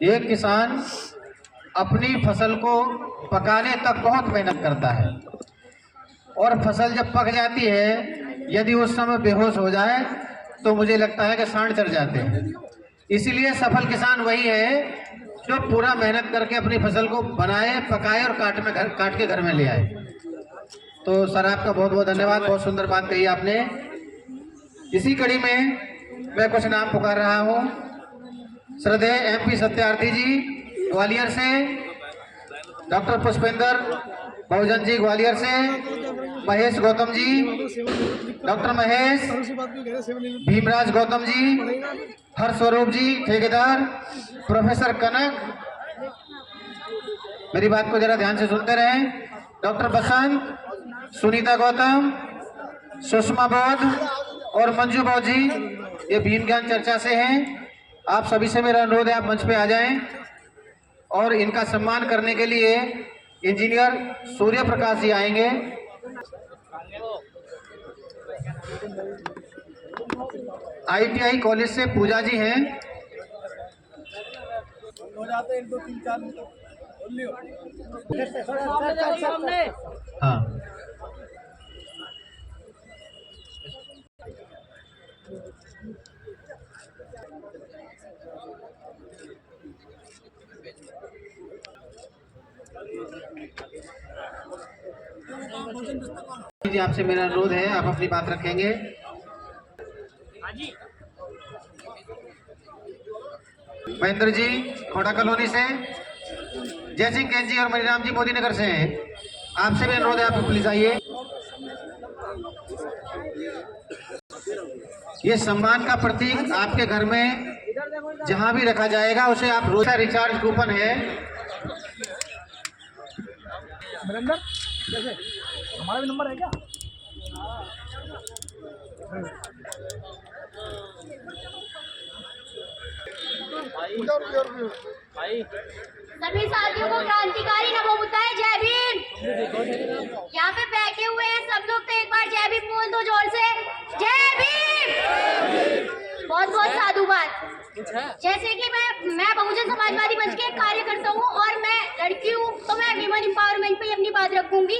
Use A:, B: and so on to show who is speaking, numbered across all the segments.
A: एक किसान अपनी फसल को पकाने तक बहुत मेहनत करता है और फसल जब पक जाती है, यदि उस समय बेहोश हो जाए तो मुझे लगता है कि सांड चढ़ जाते हैं। इसीलिए सफल किसान वही है जो पूरा मेहनत करके अपनी फसल को बनाए, पकाए और काट के घर में ले आए। तो सर आपका बहुत बहुत धन्यवाद, बहुत सुंदर बात कही आपने। इसी कड़ी में मैं कुछ नाम पुकार रहा हूँ। श्रद्धेय MP सत्यार्थी जी ग्वालियर से, डॉक्टर पुष्पेंद्र बहुजन जी ग्वालियर से, महेश गौतम जी, डॉक्टर महेश, भीमराज गौतम जी, हर्षस्वरूप जी ठेकेदार, प्रोफेसर कनक, मेरी बात को जरा ध्यान से सुनते रहें, डॉक्टर बसंत, सुनीता गौतम, सुषमा बौद्ध और मंजू बौद्ध जी, ये भीम ज्ञान चर्चा से हैं। आप सभी से मेरा अनुरोध है आप मंच पे आ जाएं और इनका सम्मान करने के लिए इंजीनियर सूर्य प्रकाश जी आएंगे। ITI कॉलेज से पूजा जी हैं। हाँ, जी आपसे मेरा अनुरोध है आप अपनी बात रखेंगे। महेंद्र जी खोड़ा कॉलोनी से, जय सिंह कैन जी और मणिराम जी मोदी नगर से हैं। आपसे भी अनुरोध है आप प्लीज आइए। ये सम्मान का प्रतीक आपके घर में जहां भी रखा जाएगा उसे आप रोज रिचार्ज कूपन है।
B: हमारा भी नंबर है क्या?
C: सभी साथियों को क्रांतिकारी नमो बुद्धाय जय भीम। यहाँ पे बैठे हुए हैं सब लोग, तो एक बार जय भीम बोल दो जोर से, जय भीम। बहुत बहुत साधुवाद। जैसे कि मैं बहुजन समाजवादी मंच के कार्यकर्ता हूँ और मैं लड़की हूँ, तो मैं वीमेन एम्पावरमेंट पे अपनी बात रखूंगी,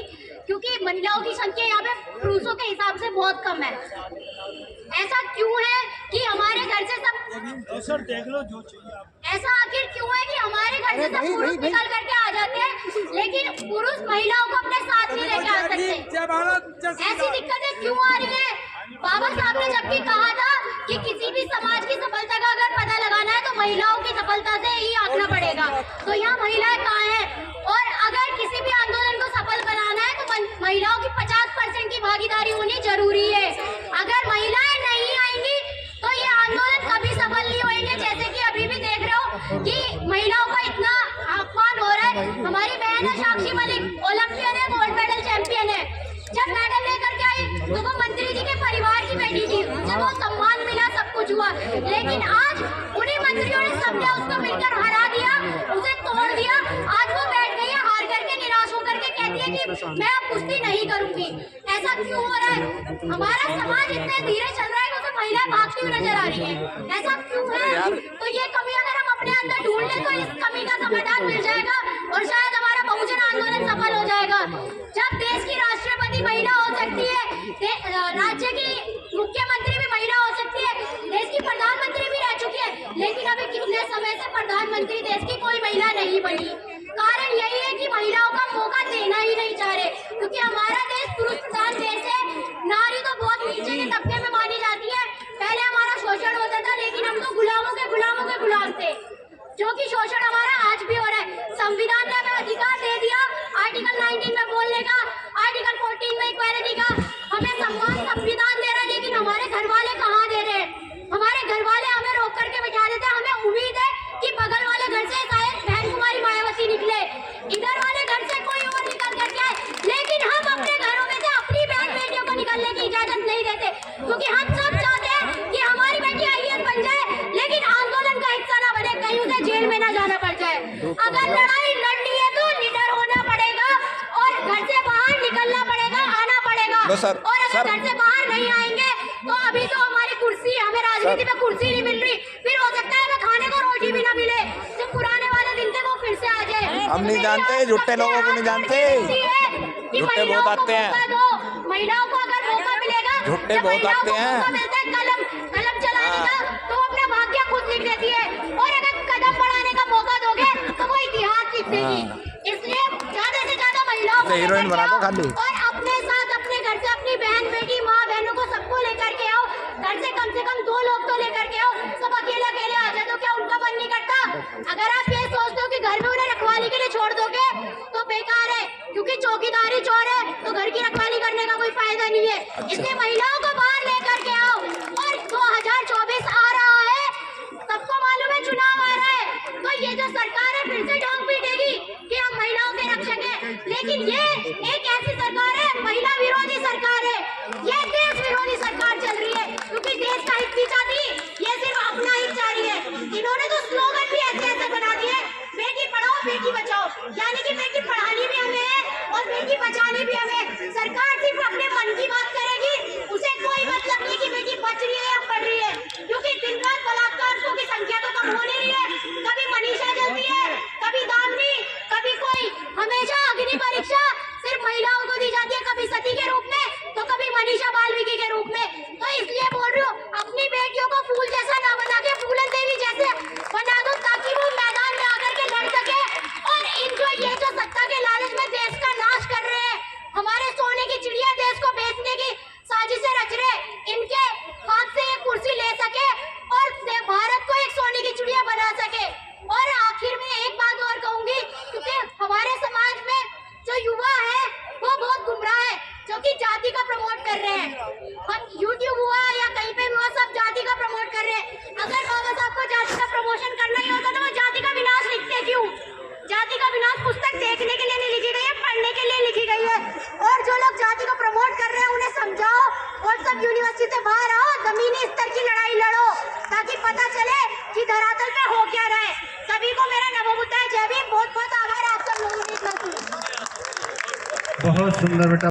C: क्योंकि महिलाओं की संख्या यहाँ पे पुरुषों के हिसाब से बहुत कम है। ऐसा क्यों है कि हमारे घर से सब
B: देख लो जो चाहिए,
C: ऐसा आखिर क्यों है कि हमारे घर से सब पुरुष निकल करके आ जाते हैं, लेकिन पुरुष महिलाओं को अपने साथ नहीं लेके आ सकते? ऐसी दिक्कतें क्यों आ रही है? बाबा साहब ने जब भी कहा था कि किसी भी समाज की सफलता का अगर पता लगाना है तो महिलाओं की सफलता से ही आंकना पड़ेगा। तो यहाँ महिलाएं कहाँ हैं? और अगर किसी भी आंदोलन को सफल बनाना है तो महिलाओं की 50% की भागीदारी होनी जरूरी है। अगर महिलाएं नहीं आएंगी तो ये आंदोलन कभी सफल नहीं होंगे। जैसे कि अभी भी देख रहे हो कि महिलाओं का इतना अपमान हो रहा है। हमारी बहन है साक्षी मलिक, ओलंपियन है, गोल्ड मेडल चैंपियन है। जब मेडल लेकर के आई तो वो मंत्री जी के परिवार की बेटी थी, उसे वो सम्मान मिला, सब कुछ हुआ, लेकिन आज उन्हीं मंत्रियों ने सबने उसको मिलकर हरा दिया, उसे तोड़ दिया। आज वो बैठ गई है हार करके, निराश होकर के कहती है कि मैं अब कुश्ती नहीं करूंगी। ऐसा क्यों हो रहा है? हमारा समाज इतने धीरे चल रहा है कि उसे महिलाएं भागती हुई नजर आ रही है। ऐसा क्यों है? तो ये कमी अगर हम अपने अंदर ढूंढ लें तो इस कमी का समाधान मिल जाएगा और शायद हमारा बहुजन आंदोलन सफल हो जाएगा। जब देश की राष्ट्रपति महिला हो सकती है, राज्य की मुख्यमंत्री भी महिला हो सकती है, देश की प्रधानमंत्री भी रह चुकी है, लेकिन अभी कितने समय से प्रधानमंत्री देश की कोई महिला नहीं बनी। कारण यही है कि महिलाओं का मौका देना ही नहीं चाह रहे, क्योंकि हमारा देश पुरुष प्रधान देश है। नारी तो बहुत नीचे के तबके में मानी जाती है। पहले हमारा शोषण होता था, लेकिन हम तो गुलामों के गुलाम थे, जो कि शोषण हमारा आज भी हो रहा है। संविधान ने हमें अधिकार दे दिया आर्टिकल 19 में बोलने का, आर्टिकल 14 में इक्वालिटी का, हमें सम्मान संविधान दे रहा है, लेकिन हमारे घर वाले कहाँ दे रहे हैं? हमारे घर वाले हमें रोक करके बैठा देते हैं। हमें उम्मीद है कि बगल वाले घर से शायद बहन कुमारी मायावती निकले, इधर वाले घर से कोई और निकल करके आए, लेकिन हम अपने घरों में से अपनी बहन बेटियों को निकलने की इजाजत नहीं देते, क्योंकि हम सब चाहते हैं कि हमारी बेटी IAS बन जाए, लेकिन आंदोलन का हिस्सा ना बने, कहीं उसे जेल में ना जाना पड़ जाए। अगर लड़ाई लड़नी है तो निडर होना पड़ेगा और घर से बाहर निकलना पड़ेगा, आना पड़ेगा। और अगर घर से बाहर नहीं आएंगे तो अभी तो हमारी कुर्सी, हमें राजनीति में कुर्सी नहीं मिल रही, फिर हो सकता है हमें खाने को रोटी भी ना मिले। तो पुराने
D: हम नहीं जानते, झूठे लोगों को नहीं जानते, झूठे बहुत आते हैं,
C: महिलाओं को अगर मौका मिलेगा,
D: झूठे बहुत आते हैं,
C: कलम चलाने का तो अपना भाग्य खुद लिख देती है, और अगर कदम बढ़ाने का मौका दोगे तो वो इतिहास लिख देगी। इसलिए ज्यादा से ज्यादा महिलाओं को
D: हीरोइन बना दो खाली,
C: और अपने साथ अपने घर से अपनी बहन बेटी माँ बहनों को सबको लेकर के आओ। घर से कम 2 लोग तो लेकर के आओ, सब अकेले अकेले आ जाए तो क्या उनका मन नहीं करता? अगर आप ये सोचते हो कि घर में उन्हें रखवाली के लिए छोड़ दोगे तो बेकार है, क्योंकि चौकीदारी चोर है तो घर की रखवाली करने का कोई फायदा नहीं है। इसलिए महिलाओं को बाहर लेकर के आओ। और 2024 आ रहा है, सबको मालूम है चुनाव आ रहा है, तो ये जो सरकार है फिर से डोंग पीटेगी कि हम महिलाओं के रक्षक हैं। लेकिन ये एक ऐसी सरकार है, महिला विरोधी सरकार है, ये देश विरोधी सरकार चल रही है, क्योंकि देश का हित नहीं चाहती, ये सिर्फ अपना हित चाह रही है। इन्होंने तो स्लोगन भी ऐसे बना दिए, बेटी पढ़ाओ बेटी बचाओ, यानी कि बेटी पढ़ानी भी हमें है और बेटी बचानी भी हमें। सरकार सिर्फ अपने मन की बात करेगी, उसे कोई मतलब नहीं कि बेटी बच रही है या पढ़ रही है, क्योंकि दिन रात बलात्कारों की संख्या तो कम हो नहीं रही है। कभी मनीषा जलती है, कभी दामिनी, कभी कोई, हमेशा अग्नि परीक्षा सिर्फ महिलाओं को दी जाती है, कभी सती के रूप में तो कभी मनीषा बाल्मीकि के रूप में। तो इसलिए बोल रही हूँ, अपनी बेटियों को फूल जैसा ना बना के फूलन देवी जैसे बना दो, ताकि वो मैदान में आकर के लड़ सके। और ये जो सत्ता के लालच में देश का नाश कर रहे हैं, हमारे सोने की चिड़िया देश को बेचने की साजिशें रच रहे, इनके हाथ से ये कुर्सी ले सके और भारत को एक सोने की चिड़िया बना सके। और आखिर में एक बात और कहूंगी, क्योंकि हमारे समाज में जो युवा है वो बहुत गुमराह है, जो कि जाति का प्रमोट कर रहे हैं। हम यूट्यूब हुआ या कहीं पे हुआ, सब जाति का प्रमोट कर रहे हैं। अगर बाबा साहब को जाति का प्रमोशन करना ही होता तो वो जाति का विनाश लिखते क्यों? जाति का विनाश पुस्तक देखने के लिए नहीं लिखी गई है, पढ़ने के लिए लिखी गई है। और जो लोग जाति को प्रमोट कर रहे हैं उन्हें समझाओ और सब यूनिवर्सिटी से बाहर आओ, जमीनी स्तर की लड़ाई लड़ो, ताकि पता चले कि धरातल पे हो क्या रहा है। सभी को मेरा नमो बुद्धाय जय भीम। बहुत बहुत आभार आप सब लोगों ने इतना सुना।
A: बहुत सुंदर बेटा।